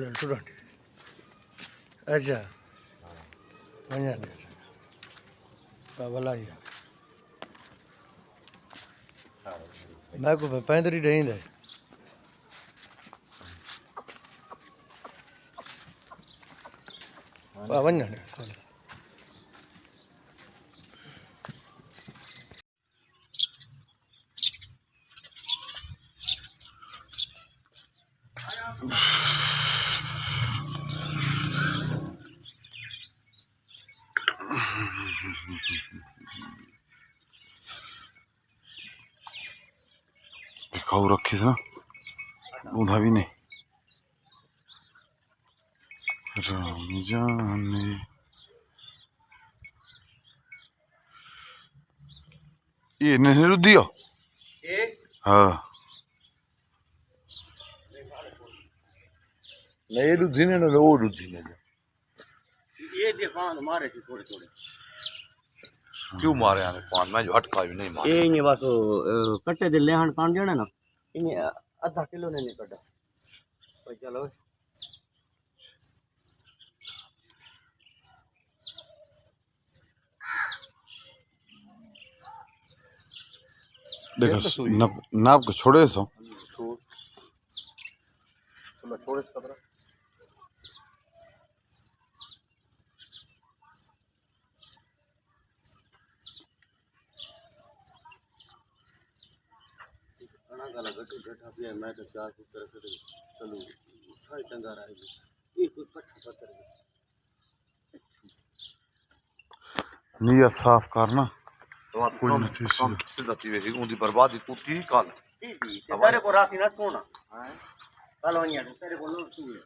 student अच्छा वञा भला ही मैं को पैंतरी ॾींदे वञा खाऊ रखी ना ऊँधा भी नहीं राम जाने ये नहीं रुदियो हाँ नहीं रुद्धि ने वो रुद्धि ने ये पान मारे थे थोड़े थोड़े क्यों मारे आने पान मैं जो हटका भी नहीं मारे ये नहीं बस कट्टे दे लेहन पान जाने ना इन्हें आधा किलो ने नहीं कटा भाई चलो देखो नाप के छोड़े सो छोड़े खबर मैं तो चार तरह से चलो उठाई टंगा रहा है ये कोई कट्ठा पत्थर नीयत साफ करना कोई नहीं थी सीधा पीवे थी उनकी बर्बादी टूटी काल तेरे को राती ना सोना कल वनिया तेरे को नो सुए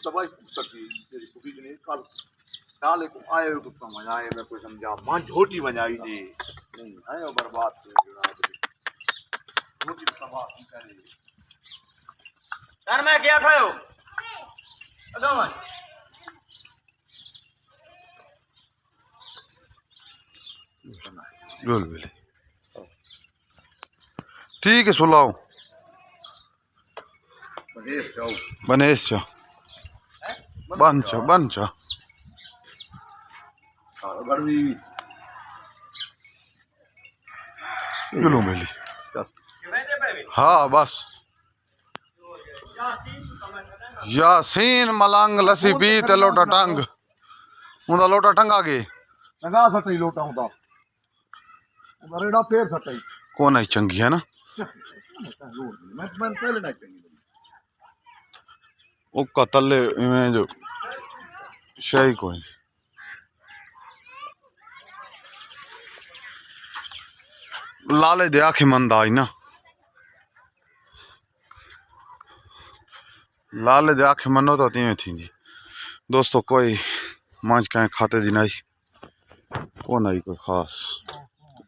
दवाई सकती तेरी कुबी ने कल काले को आए तो समझ आए मैं कोई समझा मां झोटी बजाई जी नहीं आयो बर्बाद झोटी तबाह की करे यार मैं क्या खायो अगमन गोल बेले ठीक है सुलाओ बनेश चा बन चा गिलो बेली हाँ बस यासीन मलंग लसी पी ते लोटा टंग उंदा लोटा टंगा के लगा सटई लोटा होता रेड़ा पेड़ सटई कौन आई चंगी है ना मैं पहले ना चंगी ओ कतले में जो शाही कोई लाले दे आखे मंद आई ना लाले दे आखे मनो तो तीन थी दोस्तों कोई मांझ कहें खाते दिन आई कौन आई कोई खास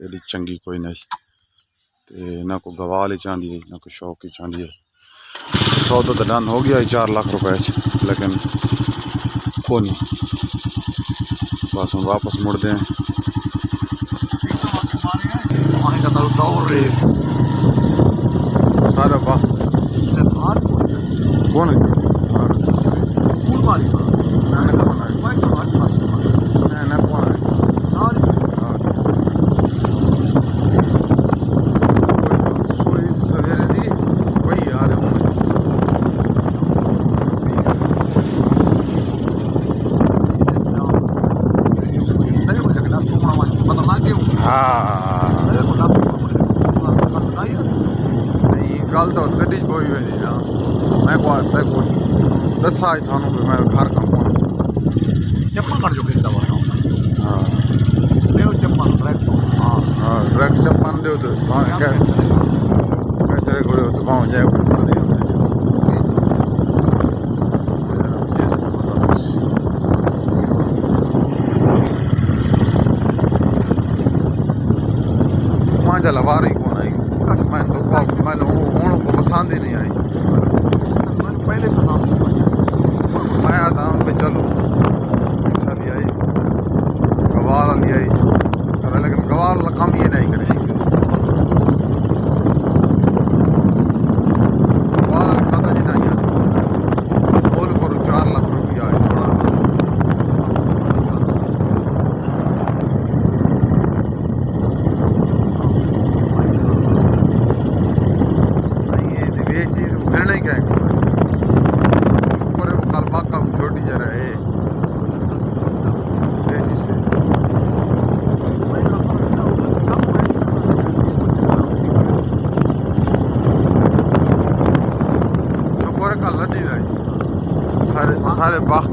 एडी चंगी कोई नहीं ते ना को गवाल ही चाहती है ना को शौक ही चाहती है सौदा तो डन हो गया 4 लाख रुपए लेकिन कौन बस हम वापस मुड़ दें सारा बात कौन है गल तो कदी कोई भी नहीं ना मैं को दसा थानू भी मैं घर कम चप्पल कर जो गिरता हुआ हाँ चप्पल हाँ डायरेक्ट चप्पल दे तो कैसे घोड़े हो तो पाँव जाए मर्जी वहाँ चला बाहर ही कौन आई मैं तो मैंने को पसंद ही नहीं आई पहले तो नाम मैं आता हूँ भाई चलो ऐसा ले आई गवार ले आई लेकिन गवार काम ये नहीं करेगी गवार खाता जी नहीं बोल पर सारे बाग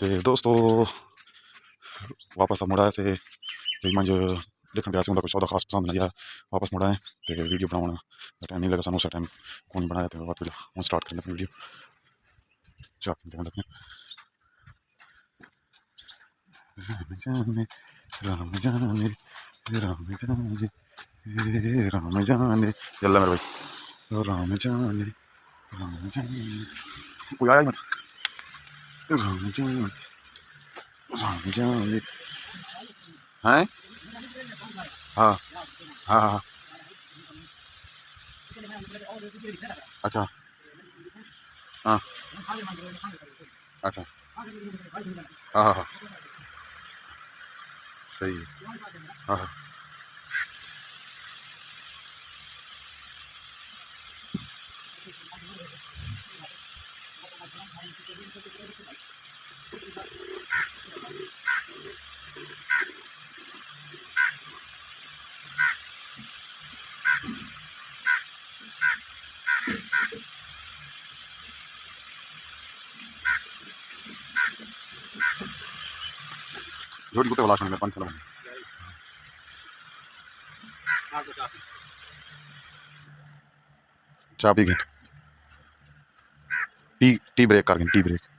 तो दोस्तों वापस अब मुड़ा से मंज देखने गया उनका कुछ सौदा खास पसंद नहीं आया, वापस मुड़ा है तो वीडियो बनाना टाइम नहीं लगा सानू उस टाइम कौन बनाया तो बात हम स्टार्ट करते अपनी वीडियो चाक देखते राम जाने राम जाने राम जाने राम जाने यल्ला मेरे भाई राम जाने कोई आया ही मत राम जाने हैं हाँ हाँ हाँ अच्छा हाँ अच्छा हाँ हाँ हाँ सही है हाँ हाँ जोड़ी कुत्ते वाला सुन पंच चाय पी गए टी टी ब्रेक कर गए टी ब्रेक